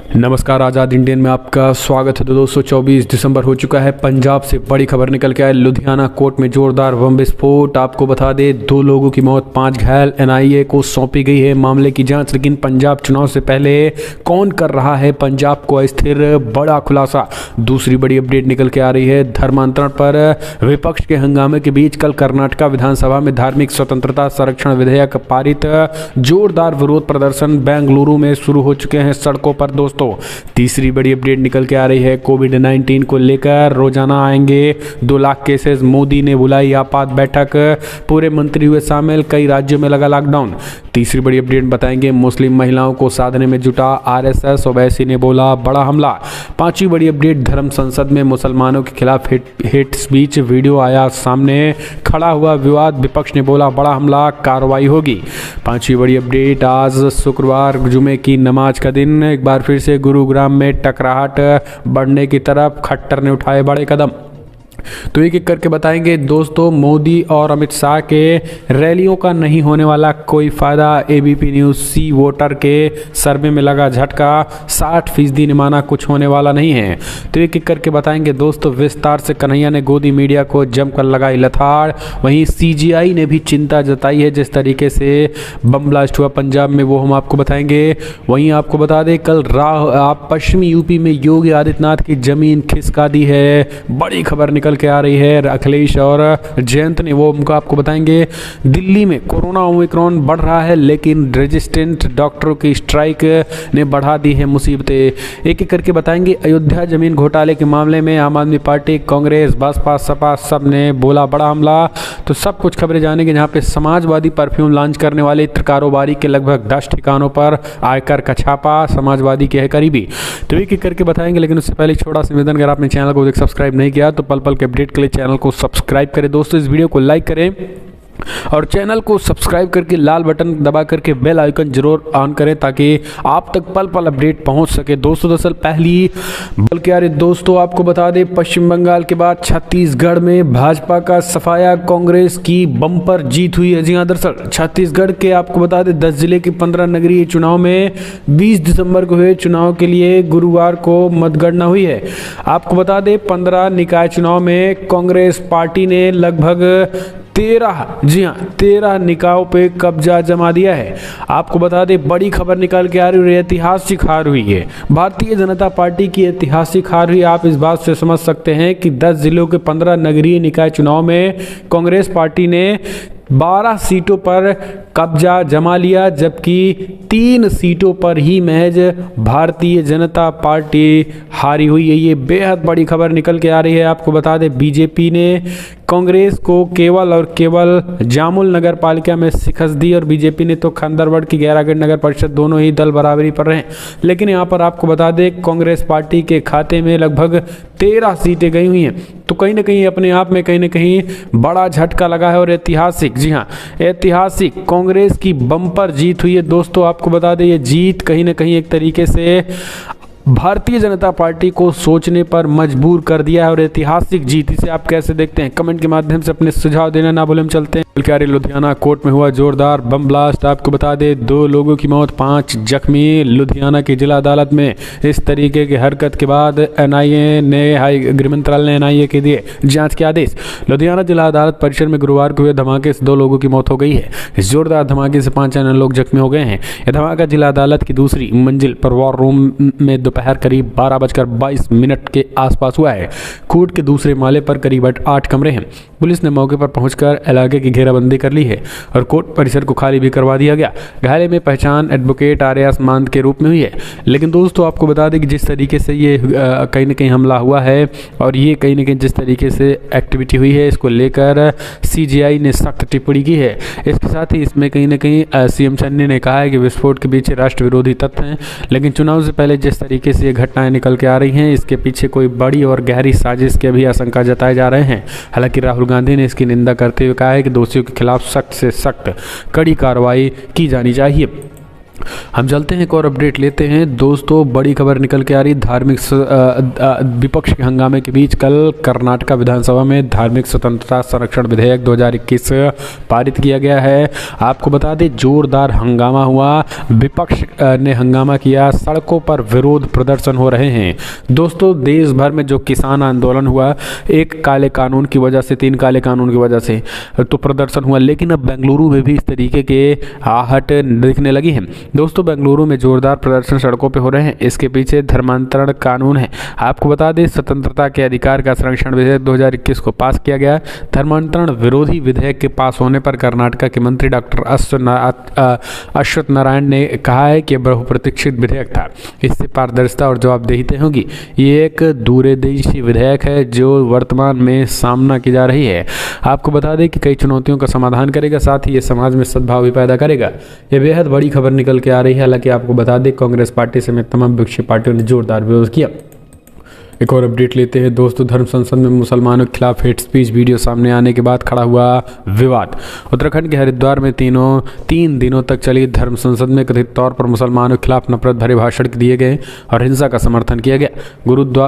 नमस्कार, आज़ाद इंडियन में आपका स्वागत है। तो दोस्तों 24 दिसंबर हो चुका है। पंजाब से बड़ी खबर निकल के आए। लुधियाना कोर्ट में जोरदार बम विस्फोट। आपको बता दें 2 लोगों की मौत, 5 घायल। एनआईए को सौंपी गई है मामले की जांच। लेकिन पंजाब चुनाव से पहले कौन कर रहा है पंजाब को अस्थिर, बड़ा खुलासा। दूसरी बड़ी अपडेट निकल के आ रही है। धर्मांतरण पर विपक्ष के हंगामे के बीच कल कर्नाटका विधानसभा में धार्मिक स्वतंत्रता संरक्षण विधेयक पारित। जोरदार विरोध प्रदर्शन बेंगलुरु में शुरू हो चुके हैं सड़कों पर। दोस्तों तीसरी बड़ी अपडेट निकल के आ रही है। कोविड-19 को लेकर रोजाना आएंगे 2 लाख केसेस। मोदी ने बुलाई आपात बैठक, पूरे मंत्री हुए शामिल, कई राज्यों में लगा लॉकडाउन। तीसरी बड़ी अपडेट बताएंगे। मुस्लिम महिलाओं को साधने में जुटा आरएसएस, ओवैसी ने बोला बड़ा हमला। पांचवी बड़ी अपडेट। धर्म संसद में मुसलमानों के खिलाफ हेट स्पीच वीडियो आया सामने, खड़ा हुआ विवाद, विपक्ष ने बोला बड़ा हमला, कार्रवाई होगी। पांचवी बड़ी अपडेट। आज शुक्रवार जुमे की नमाज का दिन, एक बार फिर से गुरुग्राम में टकराहट बढ़ने की तरफ, खट्टर ने उठाए बड़े कदम। तो एक एक करके बताएंगे दोस्तों। मोदी और अमित शाह के रैलियों का नहीं होने वाला कोई फायदा। एबीपी न्यूज़ सी वोटर के सर्वे में लगा झटका, 60% ने माना कुछ होने वाला नहीं है। तो एक एक करके बताएंगे दोस्तों विस्तार से। कन्हैया ने गोदी मीडिया को जमकर लगाई लथाड़। वहीं सीजीआई ने भी चिंता जताई है जिस तरीके से बम ब्लास्ट हुआ पंजाब में, वो हम आपको बताएंगे। वहीं आपको बता दें कल पश्चिमी यूपी में योगी आदित्यनाथ की जमीन खिसका दी है। बड़ी खबर निकल के आ रही है। अखिलेश और जयंत ने, वो उनको आपको बताएंगे। दिल्ली में कोरोना ओमिक्रॉन बढ़ रहा है, लेकिन रेजिस्टेंट डॉक्टरों की स्ट्राइक ने बढ़ा दी है मुसीबतें। एक एक करके बताएंगे। अयोध्या जमीन घोटाले के मामले में आम आदमी पार्टी, कांग्रेस, बसपा, सपा सब ने बोला बड़ा हमला। तो सब कुछ खबरें जानेंगे। जहां पे समाजवादी परफ्यूम लॉन्च करने वाले इत्र कारोबारी के लगभग 10 ठिकानों पर आयकर का छापा, समाजवादी के है करीबी। तो एक एक करके बताएंगे। लेकिन उससे पहले छोटा सा निवेदन, अगर आपने चैनल को सब्सक्राइब नहीं किया तो पल पल के अपडेट के लिए चैनल को सब्सक्राइब करें। दोस्तों इस वीडियो को लाइक करें और चैनल को सब्सक्राइब करके लाल बटन दबा करके बेल आइकन जरूर ऑन करें ताकि आप तक पल पल अपडेट पहुंच सके। दोस्तों दरअसल पहली बल्कि यार दोस्तों आपको बता दें पश्चिम बंगाल के बाद छत्तीसगढ़ में भाजपा का सफाया, कांग्रेस की बम्पर जीत हुई है। जी हाँ, दरअसल छत्तीसगढ़ के आपको बता दें 10 जिले के 15 नगरीय चुनाव में 20 दिसंबर को हुए चुनाव के लिए गुरुवार को मतगणना हुई है। आपको बता दें 15 निकाय चुनाव में कांग्रेस पार्टी ने लगभग 13 निकायों पे कब्जा जमा दिया है। आपको बता दें बड़ी खबर निकल के आ रही है। ऐतिहासिक हार हुई है भारतीय जनता पार्टी की, ऐतिहासिक हार हुई। आप इस बात से समझ सकते हैं कि 10 जिलों के 15 नगरीय निकाय चुनाव में कांग्रेस पार्टी ने 12 सीटों पर कब्जा जमा लिया, जबकि 3 सीटों पर ही महज भारतीय जनता पार्टी हारी हुई है। ये बेहद बड़ी खबर निकल के आ रही है। आपको बता दें बीजेपी ने कांग्रेस को केवल और केवल जामुल नगर पालिका में शिकस्त दी और बीजेपी ने तो खंडरबड़ की गैरागढ़ नगर परिषद, दोनों ही दल बराबरी पर रहे। लेकिन यहाँ पर आपको बता दें कांग्रेस पार्टी के खाते में लगभग 13 सीटें गई हुई हैं। तो कहीं ना कहीं अपने आप में कहीं ना कहीं बड़ा झटका लगा है और ऐतिहासिक, जी हाँ ऐतिहासिक कांग्रेस की बम्पर जीत हुई है। दोस्तों आपको बता दें ये जीत कहीं ना कहीं एक तरीके से भारतीय जनता पार्टी को सोचने पर मजबूर कर दिया है और ऐतिहासिक जीत। इसे आप कैसे देखते हैं कमेंट के माध्यम से अपने सुझाव देना ना भूलें। हम चलते हैं लुधियाना कोर्ट में हुआ जोरदार बम ब्लास्ट। आपको बता दें 2 लोगों की मौत, 5 जख्मी। लुधियाना की जिला अदालत में इस तरीके की हरकत के बाद एनआईए ने गृह मंत्रालय ने एनआईए के दिए जांच के आदेश। लुधियाना जिला अदालत परिसर में गुरुवार को हुए धमाके से 2 लोगों की मौत हो गई है। इस जोरदार धमाके से 5 अन्य लोग जख्मी हो गए हैं। यह धमाका जिला अदालत की दूसरी मंजिल पर वॉर रूम में दोपहर करीब 12:22 के आसपास हुआ है। कोर्ट के दूसरे माले पर करीब 8 कमरे हैं। पुलिस ने मौके पर पहुंचकर इलाके की घेराबंदी कर ली है और कोर्ट परिसर को खाली भी करवा दिया गया। घायलों में पहचान एडवोकेट आर्यास मांद के रूप में हुई है। लेकिन दोस्तों आपको बता दें कि जिस तरीके से ये कहीं ना कहीं हमला हुआ है और ये कहीं ना कहीं जिस तरीके से एक्टिविटी हुई है, इसको लेकर सीजीआई ने सख्त टिप्पणी की है। इसके साथ ही इसमें कहीं ना कहीं सीएम चन्नी ने कहा है कि विस्फोट के पीछे राष्ट्र विरोधी तत्व हैं। लेकिन चुनाव से पहले जिस तरीके से ये घटनाएं निकल के आ रही हैं, इसके पीछे कोई बड़ी और गहरी साजिश के भी आशंका जताए जा रहे हैं। हालांकि राहुल गांधी ने इसकी निंदा करते हुए कहा है कि दोषियों के खिलाफ सख्त से सख्त कड़ी कार्रवाई की जानी चाहिए। हम चलते हैं एक और अपडेट लेते हैं दोस्तों। बड़ी खबर निकल के आ रही धार्मिक विपक्ष के हंगामे के बीच कल कर्नाटका विधानसभा में धार्मिक स्वतंत्रता संरक्षण विधेयक 2021 पारित किया गया है। आपको बता दें जोरदार हंगामा हुआ, विपक्ष ने हंगामा किया, सड़कों पर विरोध प्रदर्शन हो रहे हैं। दोस्तों देश भर में जो किसान आंदोलन हुआ, एक काले कानून की वजह से, 3 काले कानून की वजह से तो प्रदर्शन हुआ, लेकिन अब बेंगलुरु में भी इस तरीके के आहट दिखने लगी है। दोस्तों बेंगलुरु में जोरदार प्रदर्शन सड़कों पे हो रहे हैं। इसके पीछे धर्मांतरण कानून है। आपको बता दें स्वतंत्रता के अधिकार का संरक्षण विधेयक 2021 को पास किया गया। धर्मांतरण विरोधी विधेयक के पास होने पर कर्नाटका के मंत्री डॉक्टर अश्वत्थ नारायण ने कहा है कि बहुप्रतीक्षित विधेयक था। इससे पारदर्शिता और जवाबदेही होगी। ये एक दूरदेशी विधेयक है जो वर्तमान में सामना की जा रही है। आपको बता दें कि कई चुनौतियों का समाधान करेगा, साथ ही ये समाज में सद्भाव भी पैदा करेगा। ये बेहद बड़ी खबर निकल के आ रही है। हालांकि आपको बता दें कांग्रेस पार्टी समेत तमाम विपक्षी पार्टियों ने जोरदार विरोध किया। एक और अपडेट लेते हैं दोस्तों। धर्म संसद में मुसलमानों के खिलाफ हेट स्पीच वीडियो सामने आने के बाद खड़ा हुआ विवाद। उत्तराखंड के हरिद्वार में 3 दिनों तक चली धर्म संसद में कथित तौर पर मुसलमानों के खिलाफ नफरत भरे भाषण दिए गए और हिंसा का समर्थन किया गया।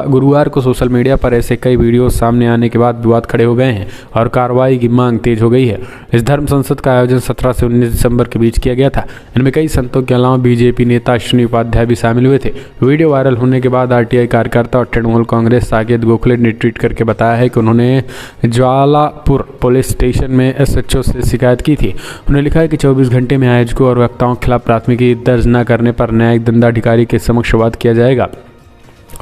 गुरुवार को सोशल मीडिया पर ऐसे कई वीडियो सामने आने के बाद विवाद खड़े हो गए हैं और कार्रवाई की मांग तेज हो गई है। इस धर्म संसद का आयोजन 17 से 19 दिसंबर के बीच किया गया था। इनमें कई संतों के अलावा बीजेपी नेता अश्विनी उपाध्याय भी शामिल हुए थे। वीडियो वायरल होने के बाद आरटीआई कार्यकर्ता और तृणमूल कांग्रेस साकेत गोखले ने ट्वीट करके बताया है कि उन्होंने ज्वालापुर पुलिस स्टेशन में एसएचओ से शिकायत की थी। उन्होंने लिखा है कि 24 घंटे में आयोजकों और वक्ताओं के खिलाफ प्राथमिकी दर्ज न करने पर न्यायिक दंडाधिकारी के समक्ष वाद किया जाएगा।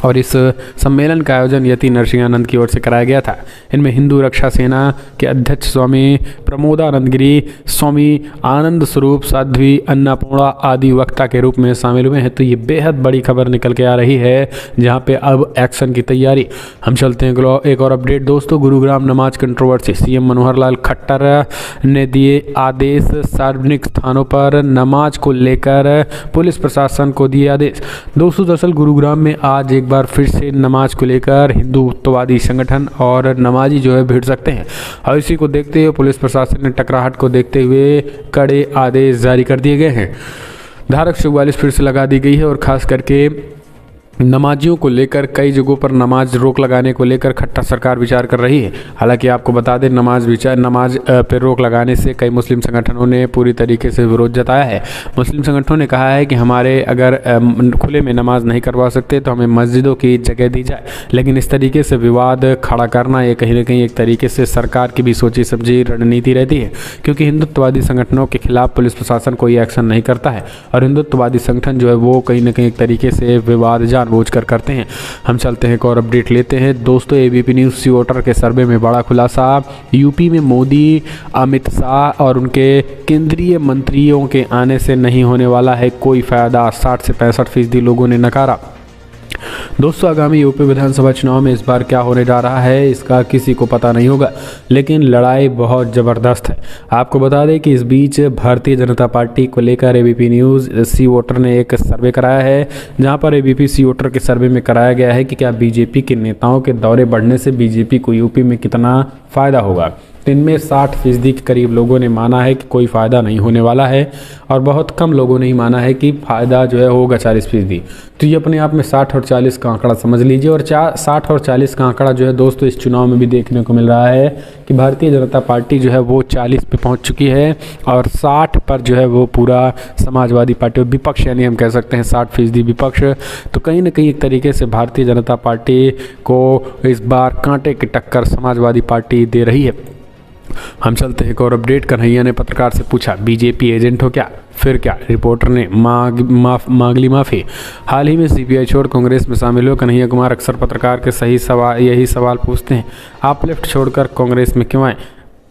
और इस सम्मेलन का आयोजन यति नरसिंहानंद की ओर से कराया गया था। इनमें हिंदू रक्षा सेना के अध्यक्ष स्वामी प्रमोदानंद गिरी, स्वामी आनंद स्वरूप, साध्वी अन्नपूर्णा आदि वक्ता के रूप में शामिल हुए हैं। तो ये बेहद बड़ी खबर निकल के आ रही है, जहां पे अब एक्शन की तैयारी। हम चलते हैं एक और अपडेट दोस्तों। गुरुग्राम नमाज कंट्रोवर्सी, सीएम मनोहर लाल खट्टर ने दिए आदेश। सार्वजनिक स्थानों पर नमाज को लेकर पुलिस प्रशासन को दिए आदेश। दोस्तों दरअसल गुरुग्राम में आज एक बार फिर से नमाज को लेकर हिंदुत्ववादी संगठन और नमाजी जो है भिड़ सकते हैं, और इसी को देखते हुए पुलिस प्रशासन ने टकराहट को देखते हुए कड़े आदेश जारी कर दिए गए हैं। धारा 144 फिर से लगा दी गई है और खास करके नमाजियों को लेकर कई जगहों पर नमाज रोक लगाने को लेकर खट्टर सरकार विचार कर रही है। हालांकि आपको बता दें नमाज पर रोक लगाने से कई मुस्लिम संगठनों ने पूरी तरीके से विरोध जताया है। मुस्लिम संगठनों ने कहा है कि हमारे अगर खुले में नमाज नहीं करवा सकते तो हमें मस्जिदों की जगह दी जाए, लेकिन इस तरीके से विवाद खड़ा करना ये कहीं ना कहीं एक तरीके से सरकार की भी सोची समझी रणनीति रहती है, क्योंकि हिंदुत्ववादी संगठनों के खिलाफ पुलिस प्रशासन कोई एक्शन नहीं करता है और हिंदुत्ववादी संगठन जो है वो कहीं ना कहीं एक तरीके से विवाद जानबूझकर करते हैं। हम चलते हैं एक और अपडेट लेते हैं दोस्तों। एबीपी न्यूज़ सी वोटर के सर्वे में बड़ा खुलासा। यूपी में मोदी, अमित शाह और उनके केंद्रीय मंत्रियों के आने से नहीं होने वाला है कोई फायदा, 60 से 65% लोगों ने नकारा। दोस्तों आगामी यूपी विधानसभा चुनाव में इस बार क्या होने जा रहा है इसका किसी को पता नहीं होगा, लेकिन लड़ाई बहुत ज़बरदस्त है। आपको बता दें कि इस बीच भारतीय जनता पार्टी को लेकर एबीपी न्यूज़ सी वोटर ने एक सर्वे कराया है, जहां पर एबीपी सी वोटर के सर्वे में कराया गया है कि क्या बीजेपी के नेताओं के दौरे बढ़ने से बीजेपी को यूपी में कितना फ़ायदा होगा। इनमें 60% के करीब लोगों ने माना है कि कोई फ़ायदा नहीं होने वाला है और बहुत कम लोगों ने ही माना है कि फ़ायदा जो है होगा 40%। तो ये अपने आप में 60 और 40 का आंकड़ा समझ लीजिए। और 60 और 40 का आंकड़ा जो है दोस्तों इस चुनाव में भी देखने को मिल रहा है कि भारतीय जनता पार्टी जो है वो 40 पे पहुंच चुकी है और 60 पर जो है वो पूरा समाजवादी पार्टी विपक्ष, यानी हम कह सकते हैं 60% विपक्ष। तो कहीं ना कहीं एक तरीके से भारतीय जनता पार्टी को इस बार कांटे की टक्कर समाजवादी पार्टी दे रही है। हम चलते हैं एक और अपडेट। कन्हैया ने पत्रकार से पूछा बीजेपी एजेंट हो क्या, फिर क्या? रिपोर्टर ने मांग ली माफ़ी। हाल ही में सीपीआई छोड़ कांग्रेस में शामिल हुए कन्हैया कुमार अक्सर पत्रकार के यही सवाल पूछते हैं, आप लेफ्ट छोड़कर कांग्रेस में क्यों आए?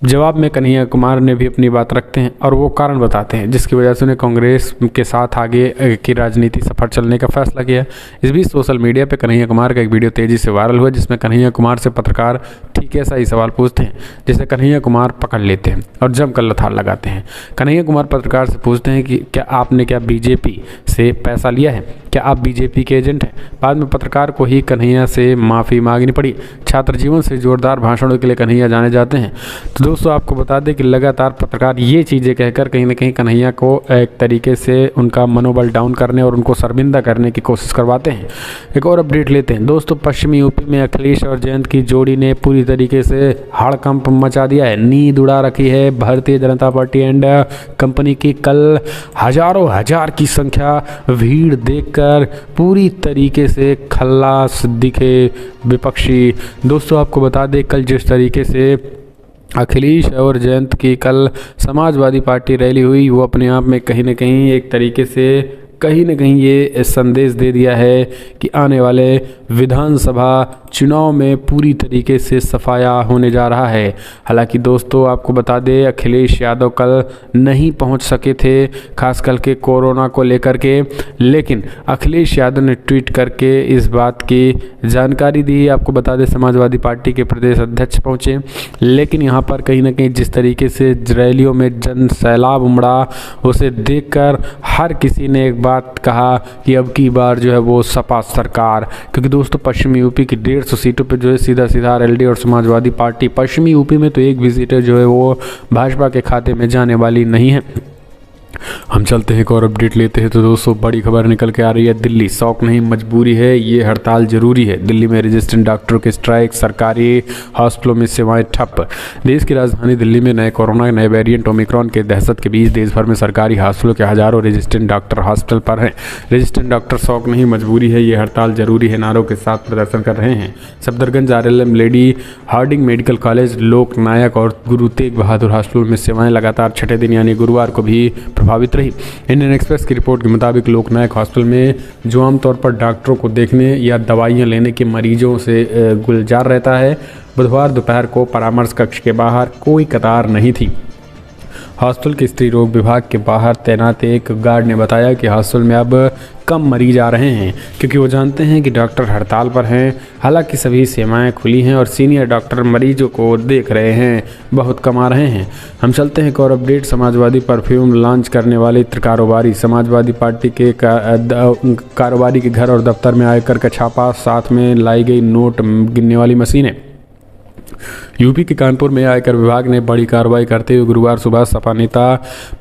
जवाब में कन्हैया कुमार ने भी अपनी बात रखते हैं और वो कारण बताते हैं जिसकी वजह से उन्हें कांग्रेस के साथ आगे की राजनीति सफर चलने का फैसला किया। इस बीच सोशल मीडिया पे कन्हैया कुमार का एक वीडियो तेजी से वायरल हुआ, जिसमें कन्हैया कुमार से पत्रकार ठीक ऐसा ही सवाल पूछते हैं जिसे कन्हैया कुमार पकड़ लेते हैं और जमकर लथाड़ लगाते हैं। कन्हैया कुमार पत्रकार से पूछते हैं कि क्या आपने बीजेपी से पैसा लिया है, क्या आप बीजेपी के एजेंट हैं? बाद में पत्रकार को ही कन्हैया से माफ़ी मांगनी पड़ी। छात्र जीवन से जोरदार भाषणों के लिए कन्हैया जाने जाते हैं। तो दोस्तों आपको बता दें कि लगातार पत्रकार ये चीज़ें कहकर कहीं ना कहीं कन्हैया को एक तरीके से उनका मनोबल डाउन करने और उनको शर्मिंदा करने की कोशिश करवाते हैं। एक और अपडेट लेते हैं दोस्तों, पश्चिमी यूपी में अखिलेश और जयंत की जोड़ी ने पूरी तरीके से हड़कंप मचा दिया है, नींद उड़ा रखी है Bharatiya Janata party and company की। कल हजारों हजार की संख्या भीड़ देखकर पूरी तरीके से खल्लास दिखे विपक्षी। दोस्तों आपको बता दें कल जिस तरीके से अखिलेश और जयंत की कल समाजवादी पार्टी रैली हुई, वो अपने आप में कहीं ना कहीं एक तरीके से कहीं ना कहीं ये संदेश दे दिया है कि आने वाले विधानसभा चुनाव में पूरी तरीके से सफाया होने जा रहा है। हालांकि दोस्तों आपको बता दें अखिलेश यादव कल नहीं पहुंच सके थे, खास करके कोरोना को लेकर के, लेकिन अखिलेश यादव ने ट्वीट करके इस बात की जानकारी दी। आपको बता दें समाजवादी पार्टी के प्रदेश अध्यक्ष पहुंचे, लेकिन यहाँ पर कहीं ना कहीं जिस तरीके से रैलियों में जन सैलाब उमड़ा, उसे देखकर हर किसी ने एक बात कहा कि अब की बार जो है वो सपा सरकार, क्योंकि दोस्तों पश्चिमी यूपी की 150 सीटों पे जो है सीधा सीधा आरएलडी और समाजवादी पार्टी, पश्चिमी यूपी में तो एक भी सीटें जो है वो भाजपा के खाते में जाने वाली नहीं है। हम चलते हैं एक और अपडेट लेते हैं तो दोस्तों बड़ी खबर निकल के आ रही है, दिल्ली शौक नहीं मजबूरी है, ये हड़ताल जरूरी है। दिल्ली में रेजिस्टेंट डॉक्टरों के स्ट्राइक, सरकारी हॉस्पिटलों में सेवाएं ठप। देश की राजधानी दिल्ली में नए कोरोना नए वेरिएंट ओमिक्रॉन के दहशत के बीच देश भर में सरकारी हॉस्पिटलों के हजारों रेजिस्टेंट डॉक्टर हॉस्पिटल पर हैं। रेजिस्टेंट डॉक्टर शौक नहीं मजबूरी है, ये हड़ताल जरूरी है नारों के साथ प्रदर्शन कर रहे हैं। Safdarjung RML, Lady Hardinge Medical College, Lok Nayak और गुरु तेग बहादुर हॉस्पिटल में सेवाएं लगातार छठे दिन यानी गुरुवार को भी प्रभावित रही। इंडियन एक्सप्रेस की रिपोर्ट के मुताबिक लोकनायक हॉस्पिटल में जो आमतौर पर डॉक्टरों को देखने या दवाइयां लेने के मरीजों से गुलजार रहता है, बुधवार दोपहर को परामर्श कक्ष के बाहर कोई कतार नहीं थी। हॉस्पिटल के स्त्री रोग विभाग के बाहर तैनात एक गार्ड ने बताया कि हॉस्पिटल में अब कम मरीज आ रहे हैं क्योंकि वो जानते हैं कि डॉक्टर हड़ताल पर हैं। हालांकि सभी सेवाएं खुली हैं और सीनियर डॉक्टर मरीजों को देख रहे हैं, बहुत कम आ रहे हैं। हम चलते हैं एक और अपडेट, समाजवादी परफ्यूम लॉन्च करने वाले इत्र कारोबारी, समाजवादी पार्टी के कारोबारी के घर और दफ्तर में आयकर का छापा, साथ में लाई गई नोट गिनने वाली मशीनें। यूपी के कानपुर में आयकर विभाग ने बड़ी कार्रवाई करते हुए गुरुवार सुबह सपा नेता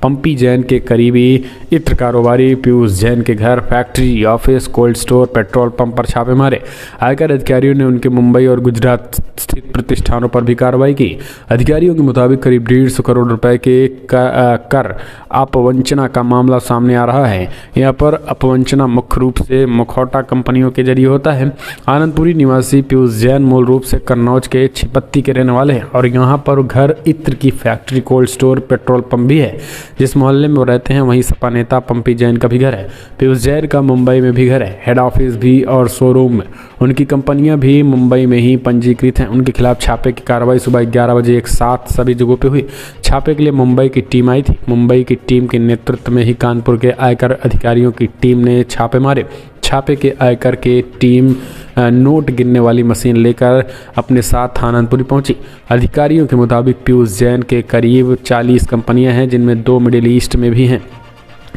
पंपी जैन के करीबी इत्र कारोबारी पीयूष जैन के घर, factory, office, cold store, petrol pump पर छापे मारे। आयकर अधिकारियों ने उनके मुंबई और गुजरात स्थित प्रतिष्ठानों पर भी कार्रवाई की। अधिकारियों के मुताबिक करीब 150 करोड़ रुपए के कर अपवंचना का मामला सामने आ रहा है। यहाँ पर अपवंचना मुख्य रूप से मुखौटा कंपनियों के जरिए होता है। आनंदपुरी निवासी पीयूष जैन मूल रूप से कन्नौज के छिपत्ती के रहने वाले हैं और यहाँ पर घर इत्र की factory, cold store, petrol pump भी है। जिस मोहल्ले में वो रहते हैं वहीं सपा नेता पंपी जैन का भी घर है। पीयूष जैन का मुंबई में भी घर है, हेड ऑफिस भी और शोरूम में। उनकी कंपनियां भी मुंबई में ही पंजीकृत हैं। उनके खिलाफ छापे की कार्रवाई सुबह 11 बजे एक साथ सभी जगहों पे हुई। छापे के लिए मुंबई की टीम आई थी। मुंबई की टीम के नेतृत्व में ही कानपुर के आयकर अधिकारियों की टीम ने छापे मारे। छापे के आयकर के टीम नोट गिनने वाली मशीन लेकर अपने साथ आनंदपुरी पहुंची। अधिकारियों के मुताबिक पीयूष जैन के करीब 40 कंपनियां हैं जिनमें 2 मिडिल ईस्ट में भी हैं।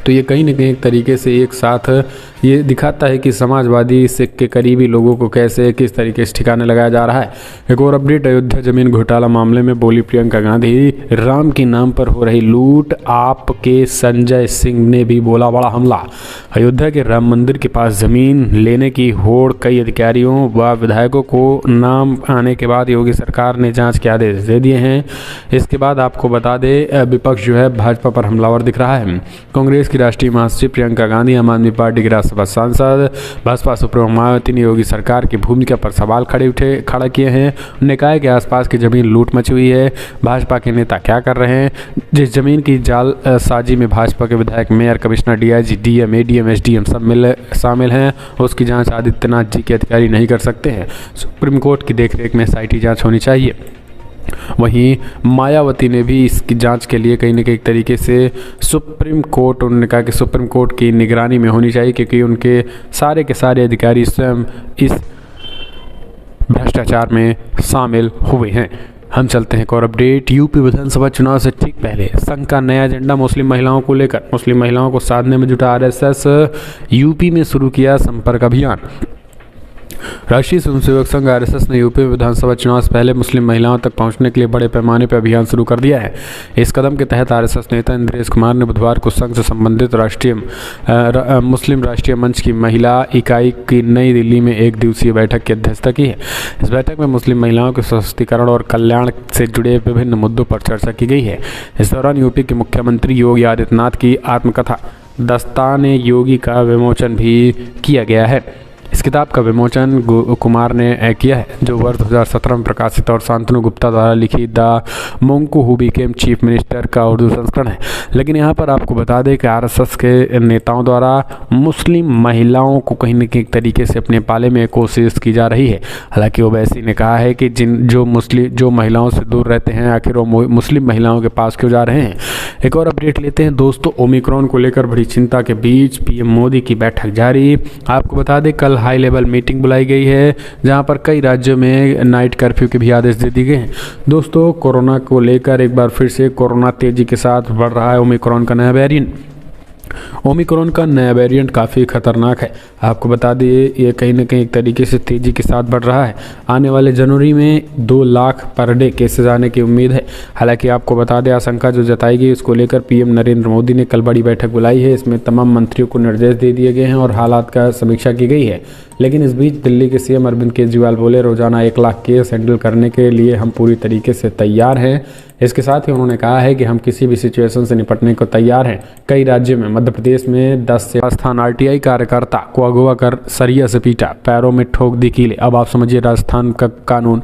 तो ये कहीं न कहीं एक तरीके से एक साथ ये दिखाता है कि समाजवादी सिख के करीबी लोगों को कैसे किस तरीके से ठिकाने लगाया जा रहा है। एक और अपडेट, अयोध्या जमीन घोटाला मामले में बोली प्रियंका गांधी, राम के नाम पर हो रही लूट, आपके संजय सिंह ने भी बोला बड़ा हमला। अयोध्या के राम मंदिर के पास जमीन लेने की होड़ कई अधिकारियों व विधायकों को नाम आने के बाद योगी सरकार ने जांच के आदेश दे दिए हैं। इसके बाद आपको बता दें विपक्ष जो है भाजपा पर हमलावर दिख रहा है। कांग्रेस की राष्ट्रीय महासचिव प्रियंका गांधी, आम आदमी पार्टी के राज्यसभा सांसद, भाजपा सुप्रीमो मायावती ने योगी सरकार की भूमिका पर सवाल खड़ा किए हैं। उन्होंने कहा है कि आसपास की जमीन लूट मची हुई है, भाजपा के नेता क्या कर रहे हैं। जिस जमीन की जाल साजी में भाजपा के विधायक, mayor, commissioner, DIG, DM, ADM, SDM सब शामिल हैं, उसकी जांच आदित्यनाथ जी के अधिकारी नहीं कर सकते हैं। सुप्रीम कोर्ट की देखरेख में एसआईटी जांच होनी चाहिए। वहीं मायावती ने भी इसकी जांच के लिए कहीं न कहीं एक तरीके से सुप्रीम कोर्ट, उन्होंने कहा कि सुप्रीम कोर्ट की निगरानी में होनी चाहिए क्योंकि उनके सारे के सारे अधिकारी स्वयं इस भ्रष्टाचार में शामिल हुए हैं। हम चलते हैं एक और अपडेट, यूपी विधानसभा चुनाव से ठीक पहले संघ का नया एजेंडा मुस्लिम महिलाओं को लेकर। मुस्लिम महिलाओं को साधने में जुटा आरएसएस, यूपी में शुरू किया संपर्क अभियान। राष्ट्रीय स्वयंसेवक संघ आरएसएस ने यूपी में विधानसभा चुनाव से पहले मुस्लिम महिलाओं तक पहुंचने के लिए बड़े पैमाने पर अभियान शुरू कर दिया है। इस कदम के तहत आरएसएस नेता इंद्रेश कुमार ने बुधवार को संघ से संबंधित मुस्लिम राष्ट्रीय मंच की महिला इकाई की नई दिल्ली में एक दिवसीय बैठक की अध्यक्षता की है। इस बैठक में मुस्लिम महिलाओं के सशक्तिकरण और कल्याण से जुड़े विभिन्न मुद्दों पर चर्चा की गई है। इस दौरान यूपी के मुख्यमंत्री योगी आदित्यनाथ की आत्मकथा दस्ताने योगी का विमोचन भी किया गया है। इस किताब का विमोचन कुमार ने किया है, जो वर्ष 2017 में प्रकाशित और शांतनु गुप्ता द्वारा लिखी the monk who became chief minister का उर्दू संस्करण है। लेकिन यहाँ पर आपको बता दें कि आरएसएस के नेताओं द्वारा मुस्लिम महिलाओं को कहीं न कहीं तरीके से अपने पाले में कोशिश की जा रही है। हालांकि ओवैसी ने कहा है कि जो महिलाओं से दूर रहते हैं, आखिर वो मुस्लिम महिलाओं के पास क्यों जा रहे हैं। एक और अपडेट लेते हैं दोस्तों। ओमिक्रॉन को लेकर बड़ी चिंता के बीच पीएम मोदी की बैठक जारी। आपको बता दें कल हाई लेवल मीटिंग बुलाई गई है, जहां पर कई राज्यों में नाइट कर्फ्यू के भी आदेश दे दिए गए हैं। दोस्तों, कोरोना को लेकर एक बार फिर से कोरोना तेजी के साथ बढ़ रहा है। ओमिक्रॉन का नया वेरिएंट काफ़ी खतरनाक है। आपको बता दिए ये कहीं ना कहीं एक तरीके से तेज़ी के साथ बढ़ रहा है। आने वाले जनवरी में 2 लाख पर डे केसेस आने की उम्मीद है। हालांकि आपको बता दें आशंका जो जताई गई उसको लेकर पीएम नरेंद्र मोदी ने कल बड़ी बैठक बुलाई है। इसमें तमाम मंत्रियों को निर्देश दे दिए गए हैं और हालात का समीक्षा की गई है। लेकिन इस बीच दिल्ली के सीएम अरविंद केजरीवाल बोले, रोजाना 1 लाख केस हैंडल करने के लिए हम पूरी तरीके से तैयार हैं। इसके साथ ही उन्होंने कहा है कि हम किसी भी सिचुएशन से निपटने को तैयार हैं। कई राज्यों में मध्य प्रदेश में 10 से राजस्थान आरटीआई कार्यकर्ता को अगवा कर सरिया से पीटा, पैरों में ठोक दी कीले। अब आप समझिए राजस्थान का कानून।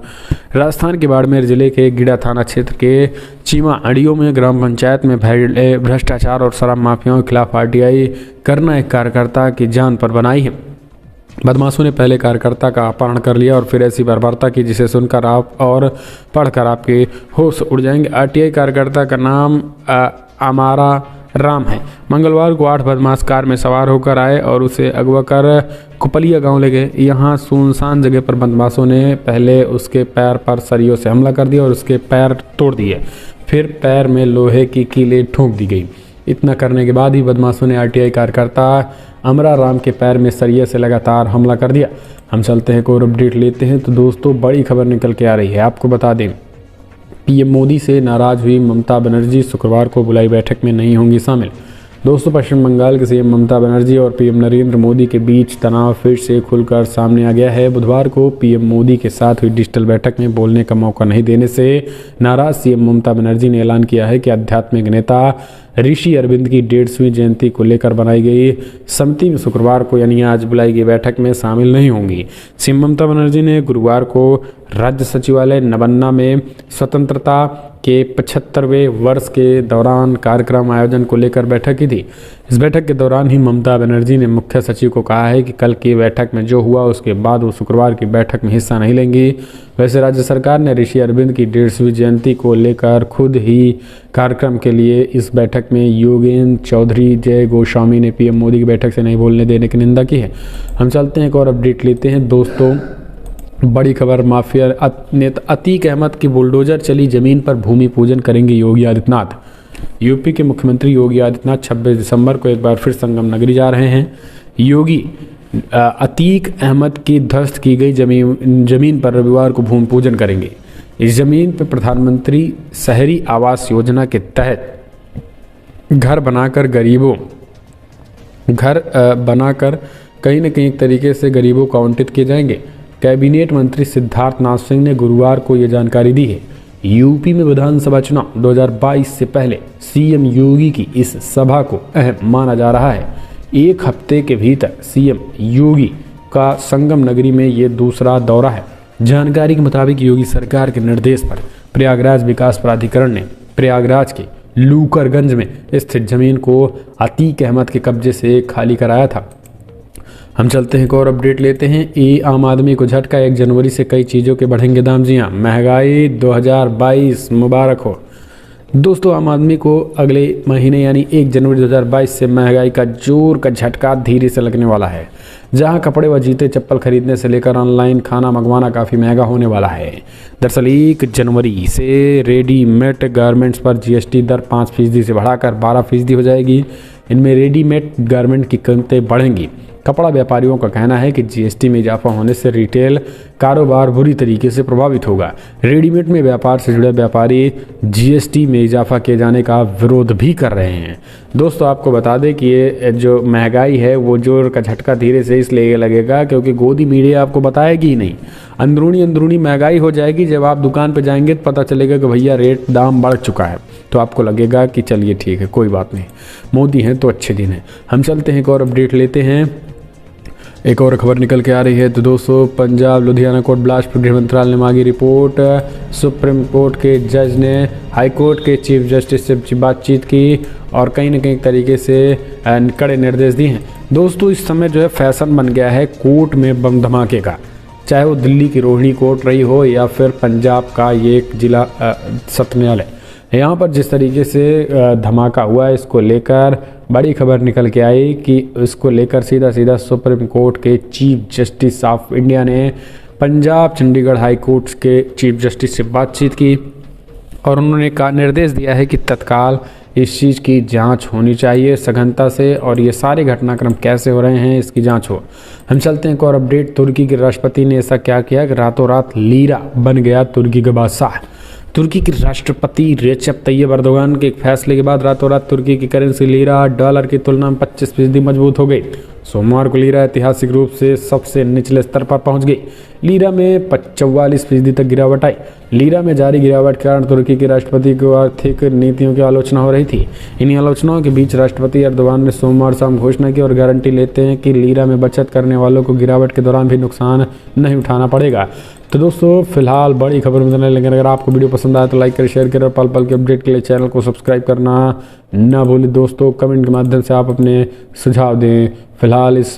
राजस्थान के बाड़मेर जिले के गिडा थाना क्षेत्र के चीमा अड़ियों में ग्राम पंचायत में भ्रष्टाचार और शराब माफियाओं के खिलाफ आरटीआई करना एक कार्यकर्ता की जान पर बनाई है। बदमाशों ने पहले कार्यकर्ता का अपहरण कर लिया और फिर ऐसी बर्बरता की जिसे सुनकर आप और पढ़कर आपके होश उड़ जाएंगे। आरटीआई कार्यकर्ता का नाम अमारा राम है। मंगलवार को 8 बदमाश कार में सवार होकर आए और उसे अगवा कर कुपलिया गांव ले गए। यहाँ सुनसान जगह पर बदमाशों ने पहले उसके पैर पर सरियों से हमला कर दिया और उसके पैर तोड़ दिए। फिर पैर में लोहे की कीलें ठोंक दी गई। इतना करने के बाद ही बदमाशों ने आरटीआई कार्यकर्ता अमरा राम के पैर में सरिये से लगातार हमला कर दिया। हम चलते हैं, एक और अपडेट लेते हैं। तो दोस्तों, बड़ी खबर निकल के आ रही है। आपको बता दें पीएम मोदी से नाराज हुई ममता बनर्जी शुक्रवार को बुलाई बैठक में नहीं होंगी शामिल। दोस्तों, पश्चिम बंगाल के सीएम ममता बनर्जी और पीएम नरेंद्र मोदी के बीच तनाव फिर से खुलकर सामने आ गया है। बुधवार को पीएम मोदी के साथ हुई डिजिटल बैठक में बोलने का मौका नहीं देने से नाराज सीएम ममता बनर्जी ने ऐलान किया है कि आध्यात्मिक नेता ऋषि अरविंद की 150वीं जयंती को लेकर बनाई गई समिति में शुक्रवार को यानी आज बुलाई गई बैठक में शामिल नहीं होंगी। सीएम ममता बनर्जी ने गुरुवार को राज्य सचिवालय नवन्ना में स्वतंत्रता के 75वें वर्ष के दौरान कार्यक्रम आयोजन को लेकर बैठक की थी। इस बैठक के दौरान ही ममता बनर्जी ने मुख्य सचिव को कहा है कि कल की बैठक में जो हुआ उसके बाद वो शुक्रवार की बैठक में हिस्सा नहीं लेंगी। वैसे राज्य सरकार ने ऋषि अरविंद की 150वीं जयंती को लेकर खुद ही कार्यक्रम के लिए इस बैठक में योगेंद्र चौधरी जय गोस्वामी ने पीएम मोदी की बैठक से नहीं बोलने देने की निंदा की है। हम चलते हैं, एक और अपडेट लेते हैं दोस्तों। बड़ी खबर, माफिया नेता अतीक अहमद की बुलडोजर चली जमीन पर भूमि पूजन करेंगे योगी आदित्यनाथ। यूपी के मुख्यमंत्री योगी आदित्यनाथ 26 दिसंबर को एक बार फिर संगम नगरी जा रहे हैं। योगी अतीक अहमद की ध्वस्त की गई जमीन पर रविवार को भूमि पूजन करेंगे। इस जमीन पर प्रधानमंत्री शहरी आवास योजना के तहत घर बनाकर कहीं न कहीं एक तरीके से गरीबों को आवंटित किए जाएंगे। कैबिनेट मंत्री सिद्धार्थ नाथ सिंह ने गुरुवार को ये जानकारी दी है। यूपी में विधानसभा चुनाव 2022 से पहले सीएम योगी की इस सभा को अहम माना जा रहा है। एक हफ्ते के भीतर सीएम योगी का संगम नगरी में ये दूसरा दौरा है। जानकारी के मुताबिक योगी सरकार के निर्देश पर प्रयागराज विकास प्राधिकरण ने प्रयागराज के लूकरगंज में स्थित जमीन को अतीक अहमद के कब्जे से खाली कराया था। हम चलते हैं, एक और अपडेट लेते हैं। आम आदमी को झटका, 1 जनवरी से कई चीज़ों के बढ़ेंगे दाम। जी हाँ, महंगाई 2022 मुबारक हो। दोस्तों, आम आदमी को अगले महीने यानी 1 जनवरी 2022 से महंगाई का जोर का झटका धीरे से लगने वाला है। जहां कपड़े व जूते चप्पल खरीदने से लेकर ऑनलाइन खाना मंगवाना काफ़ी महंगा होने वाला है। दरअसल 1 जनवरी से रेडीमेड गारमेंट्स पर जीएसटी दर 5% से बढ़ाकर 12% हो जाएगी। इनमें रेडीमेड गारमेंट की कीमतें बढ़ेंगी। कपड़ा व्यापारियों का कहना है कि जीएसटी में इजाफा होने से रिटेल कारोबार बुरी तरीके से प्रभावित होगा। रेडीमेड में व्यापार से जुड़े व्यापारी जीएसटी में इजाफा किए जाने का विरोध भी कर रहे हैं। दोस्तों आपको बता दें कि ये जो महंगाई है वो जोर का झटका धीरे से इसलिए लगेगा क्योंकि गोदी मीडिया आपको बताएगी ही नहीं। अंदरूनी महंगाई हो जाएगी। जब आप दुकान पे जाएंगे तो पता चलेगा कि भैया रेट दाम बढ़ चुका है, तो आपको लगेगा कि चलिए ठीक है कोई बात नहीं, मोदी हैं तो अच्छे दिन हैं। हम चलते हैं एक और अपडेट लेते हैं। एक और खबर निकल के आ रही है। तो दोस्तों पंजाब लुधियाना कोर्ट ब्लास्ट पर गृह मंत्रालय ने मांगी रिपोर्ट। सुप्रीम कोर्ट के जज ने हाई कोर्ट के चीफ जस्टिस से बातचीत की और कहीं ना कहीं तरीके से कड़े निर्देश दिए हैं। दोस्तों इस समय जो है फैशन बन गया है कोर्ट में बम धमाके का, चाहे वो दिल्ली की रोहिणी कोर्ट रही हो या फिर पंजाब का ये एक जिला सत्र न्यायालय। यहाँ पर जिस तरीके से धमाका हुआ है इसको लेकर बड़ी खबर निकल के आई कि इसको लेकर सीधा सुप्रीम कोर्ट के चीफ जस्टिस ऑफ इंडिया ने पंजाब चंडीगढ़ हाई कोर्ट के चीफ जस्टिस से बातचीत की और उन्होंने निर्देश दिया है कि तत्काल इस चीज़ की जांच होनी चाहिए सघनता से और ये सारे घटनाक्रम कैसे हो रहे हैं इसकी जांच हो। हम चलते हैं एक और अपडेट। तुर्की के राष्ट्रपति ने ऐसा क्या किया कि रातों रात लीरा बन गया तुर्की का बादशाह। तुर्की के राष्ट्रपति रेचेप तैयब एर्दोगान के एक फैसले के बाद रातों रात तुर्की की करेंसी लीरा डॉलर की तुलना में 25% मजबूत हो गई। सोमवार को लीरा ऐतिहासिक रूप से सबसे निचले स्तर पर पहुंच गई। लीरा में 44% तक गिरावट आई। लीरा में जारी गिरावट के कारण तुर्की के राष्ट्रपति को आर्थिक नीतियों की आलोचना हो रही थी। इन्हीं आलोचनाओं के बीच राष्ट्रपति एर्दोगान ने सोमवार शाम घोषणा की और गारंटी लेते हैं कि लीरा में बचत करने वालों को गिरावट के दौरान भी नुकसान नहीं उठाना पड़ेगा। तो दोस्तों फिलहाल बड़ी खबर में जाने लेकिन अगर आपको वीडियो पसंद आया तो लाइक करें, शेयर करें और पल पल के अपडेट के लिए चैनल को सब्सक्राइब करना ना भूलें। दोस्तों कमेंट के माध्यम से आप अपने सुझाव दें। फिलहाल इस